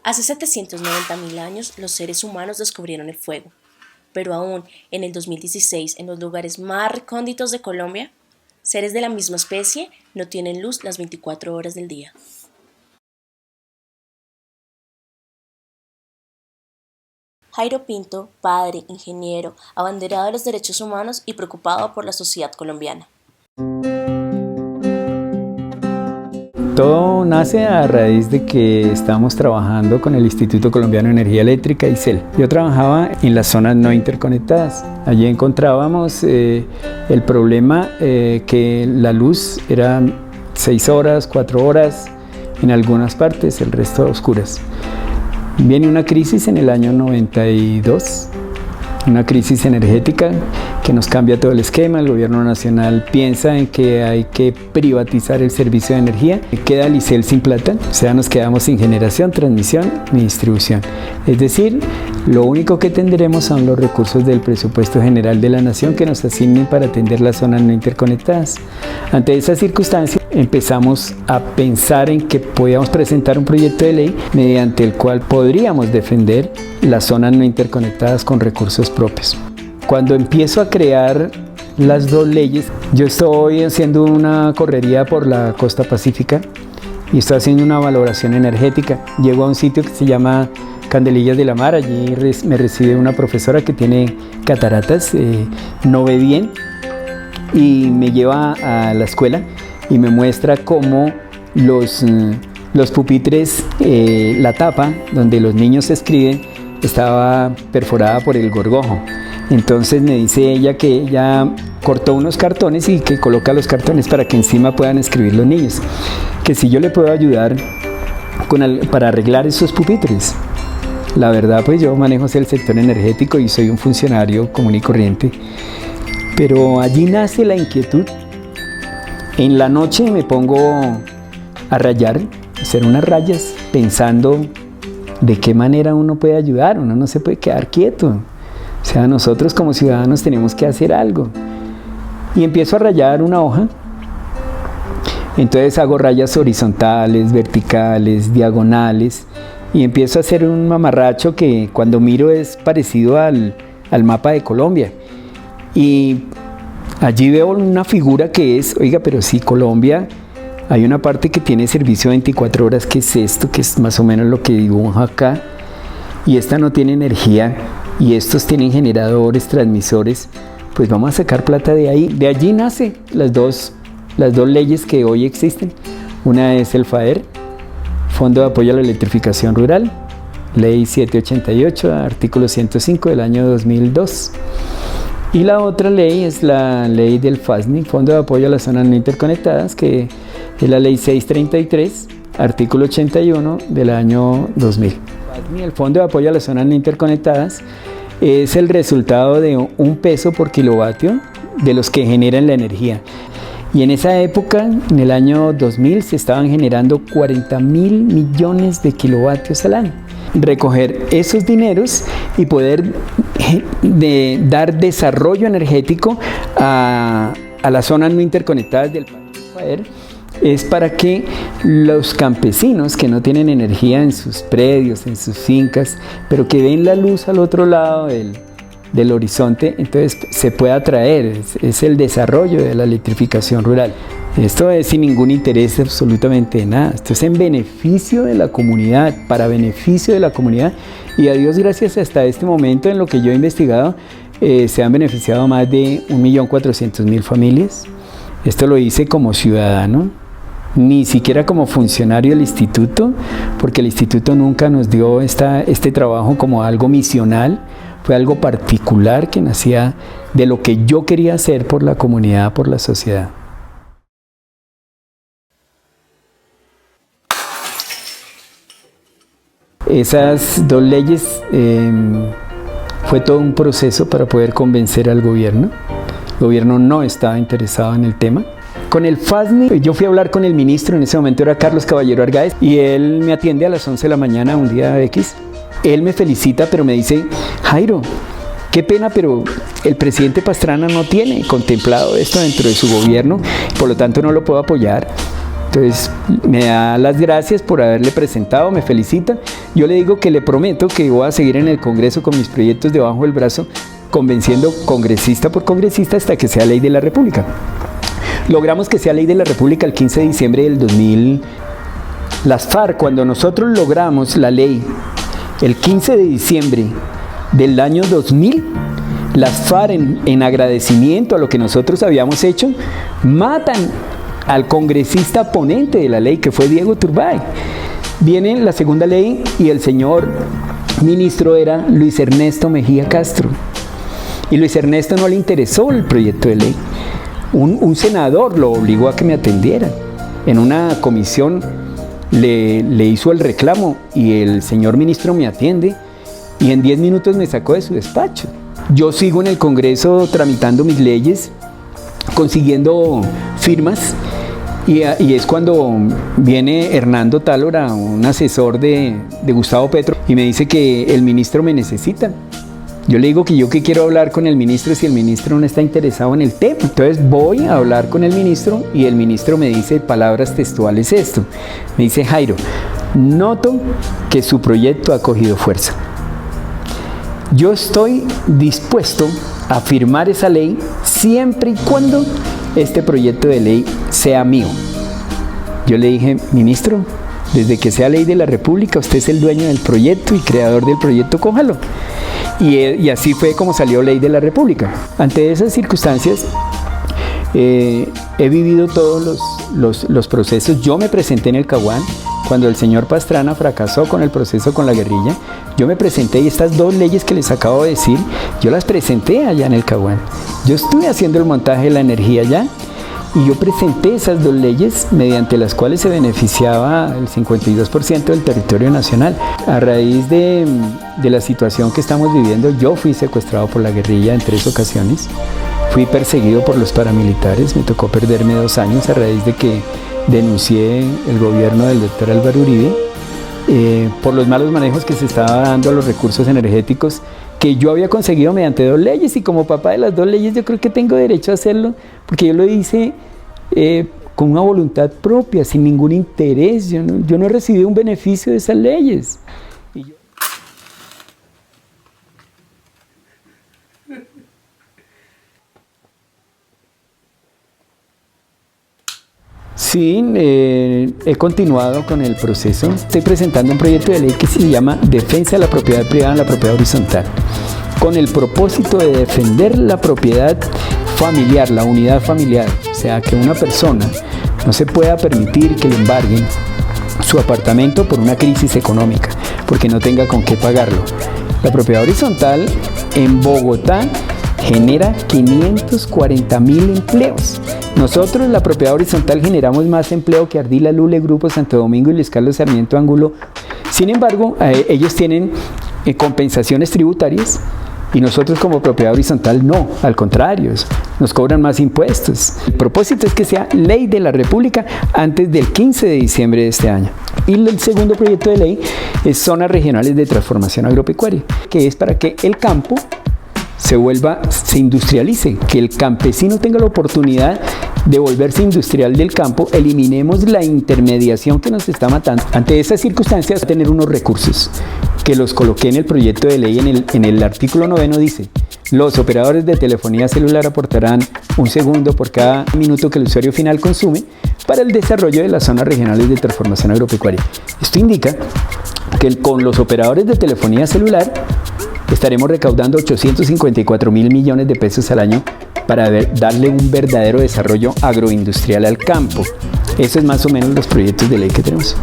Hace 790.000 años los seres humanos descubrieron el fuego, pero aún en el 2016, en los lugares más recónditos de Colombia, seres de la misma especie no tienen luz las 24 horas del día. Jairo Pinto, padre, ingeniero, abanderado de los derechos humanos y preocupado por la sociedad colombiana. Todo nace a raíz de que estábamos trabajando con el Instituto Colombiano de Energía Eléctrica, ICEL. Yo trabajaba en las zonas no interconectadas. Allí encontrábamos el problema que la luz era 6 horas, 4 horas en algunas partes, el resto a oscuras. Viene una crisis en el año 92, una crisis energética que nos cambia todo el esquema. El gobierno nacional piensa en que hay que privatizar el servicio de energía. Queda el ICEL sin plata, o sea, nos quedamos sin generación, transmisión ni distribución. Es decir, lo único que tendremos son los recursos del presupuesto general de la nación que nos asignen para atender las zonas no interconectadas. Ante esa circunstancia, empezamos a pensar en que podíamos presentar un proyecto de ley mediante el cual podríamos defender las zonas no interconectadas con recursos propios. Cuando empiezo a crear las dos leyes, yo estoy haciendo una correría por la costa pacífica y estoy haciendo una valoración energética. Llego a un sitio que se llama Candelillas de la Mar. Allí me recibe una profesora que tiene cataratas, no ve bien, y me lleva a la escuela y me muestra cómo los pupitres, la tapa donde los niños escriben, estaba perforada por el gorgojo. Entonces me dice ella que ella cortó unos cartones y que coloca los cartones para que encima puedan escribir los niños. Que si yo le puedo ayudar para arreglar esos pupitres. La verdad, pues yo manejo el sector energético y soy un funcionario común y corriente. Pero allí nace la inquietud. En la noche me pongo a rayar, a hacer unas rayas, pensando de qué manera uno puede ayudar. Uno no se puede quedar quieto. O sea, nosotros como ciudadanos tenemos que hacer algo. Y empiezo a rayar una hoja. Entonces hago rayas horizontales, verticales, diagonales. Y empiezo a hacer un mamarracho que cuando miro es parecido al mapa de Colombia. Y allí veo una figura que es, oiga, pero si Colombia, hay una parte que tiene servicio 24 horas, ¿qué es esto? Que es más o menos lo que dibujo acá. Y esta no tiene energía. Y estos tienen generadores, transmisores, pues vamos a sacar plata de ahí. De allí nacen las dos leyes que hoy existen. Una es el FAER, Fondo de Apoyo a la Electrificación Rural, Ley 788, artículo 105 del año 2002. Y la otra ley es la ley del FASNI, Fondo de Apoyo a las Zonas No Interconectadas, que es la Ley 633, artículo 81 del año 2000. El Fondo de Apoyo a las Zonas No Interconectadas es el resultado de un peso por kilovatio de los que generan la energía. Y en esa época, en el año 2000, se estaban generando 40.000 millones de kilovatios al año. Recoger esos dineros y poder dar desarrollo energético a las zonas no interconectadas del país es para que los campesinos que no tienen energía en sus predios, en sus fincas, pero que ven la luz al otro lado del horizonte, entonces se pueda traer. Es el desarrollo de la electrificación rural. Esto es sin ningún interés absolutamente de nada. Esto es en beneficio de la comunidad, para beneficio de la comunidad. Y a Dios gracias, hasta este momento en lo que yo he investigado, se han beneficiado más de 1.400.000 familias. Esto lo hice como ciudadano, ni siquiera como funcionario del instituto, porque el instituto nunca nos dio este trabajo como algo misional. Fue algo particular que nacía de lo que yo quería hacer por la comunidad, por la sociedad. Esas dos leyes fue todo un proceso para poder convencer al gobierno. El gobierno no estaba interesado en el tema. Con el FASNI, yo fui a hablar con el ministro, en ese momento era Carlos Caballero Argáez, y él me atiende a las 11 de la mañana, un día X. Él me felicita, pero me dice, Jairo, qué pena, pero el presidente Pastrana no tiene contemplado esto dentro de su gobierno, por lo tanto no lo puedo apoyar. Entonces me da las gracias por haberle presentado, me felicita. Yo le digo que le prometo que voy a seguir en el Congreso con mis proyectos debajo del brazo, convenciendo congresista por congresista hasta que sea ley de la República. Logramos que sea ley de la República el 15 de diciembre del 2000. Las FARC, cuando nosotros logramos la ley el 15 de diciembre del año 2000, las FARC en agradecimiento a lo que nosotros habíamos hecho, matan al congresista ponente de la ley, que fue Diego Turbay. Viene la segunda ley y el señor ministro era Luis Ernesto Mejía Castro. Y Luis Ernesto no le interesó el proyecto de ley. Un senador lo obligó a que me atendiera. En una comisión le hizo el reclamo y el señor ministro me atiende y en 10 minutos me sacó de su despacho. Yo sigo en el Congreso tramitando mis leyes, consiguiendo firmas, y es cuando viene Hernando Tálora, un asesor de Gustavo Petro, y me dice que el ministro me necesita. Yo le digo que yo que quiero hablar con el ministro si el ministro no está interesado en el tema. Entonces voy a hablar con el ministro y el ministro me dice palabras textuales esto. Me dice: Jairo, noto que su proyecto ha cogido fuerza. Yo estoy dispuesto a firmar esa ley siempre y cuando este proyecto de ley sea mío. Yo le dije: ministro, desde que sea ley de la República, usted es el dueño del proyecto y creador del proyecto, cójalo. Y así fue como salió ley de la República. Ante esas circunstancias, he vivido todos los procesos. Yo me presenté en el Caguán cuando el señor Pastrana fracasó con el proceso con la guerrilla. Yo me presenté y estas dos leyes que les acabo de decir, yo las presenté allá en el Caguán. Yo estuve haciendo el montaje de la energía allá y yo presenté esas dos leyes mediante las cuales se beneficiaba el 52% del territorio nacional. A raíz de la situación que estamos viviendo, yo fui secuestrado por la guerrilla en 3 ocasiones. Fui perseguido por los paramilitares, me tocó perderme 2 años a raíz de que denuncié el gobierno del doctor Álvaro Uribe por los malos manejos que se estaba dando a los recursos energéticos que yo había conseguido mediante 2 leyes, y como papá de las 2 leyes yo creo que tengo derecho a hacerlo porque yo lo hice con una voluntad propia, sin ningún interés. Yo no he recibido un beneficio de esas leyes. Sí, he continuado con el proceso. Estoy presentando un proyecto de ley que se llama Defensa de la Propiedad Privada en la Propiedad Horizontal, con el propósito de defender la propiedad familiar, la unidad familiar. O sea, que una persona no se pueda permitir que le embarguen su apartamento por una crisis económica, porque no tenga con qué pagarlo. La propiedad horizontal en Bogotá genera 540.000 empleos. Nosotros en la propiedad horizontal generamos más empleo que Ardila, Lule, Grupo Santo Domingo y Luis Carlos Sarmiento Ángulo. Sin embargo, ellos tienen compensaciones tributarias y nosotros como propiedad horizontal no, al contrario, nos cobran más impuestos. El propósito es que sea ley de la República antes del 15 de diciembre de este año. Y el segundo proyecto de ley es zonas regionales de transformación agropecuaria, que es para que el campo se industrialice, que el campesino tenga la oportunidad de volverse industrial del campo, eliminemos la intermediación que nos está matando. Ante esas circunstancias, tener unos recursos que los coloqué en el proyecto de ley. En el artículo 9 dice: los operadores de telefonía celular aportarán 1 segundo por cada minuto que el usuario final consume para el desarrollo de las zonas regionales de transformación agropecuaria. Esto indica que con los operadores de telefonía celular estaremos recaudando 854.000 millones de pesos al año para darle un verdadero desarrollo agroindustrial al campo. Eso es más o menos los proyectos de ley que tenemos.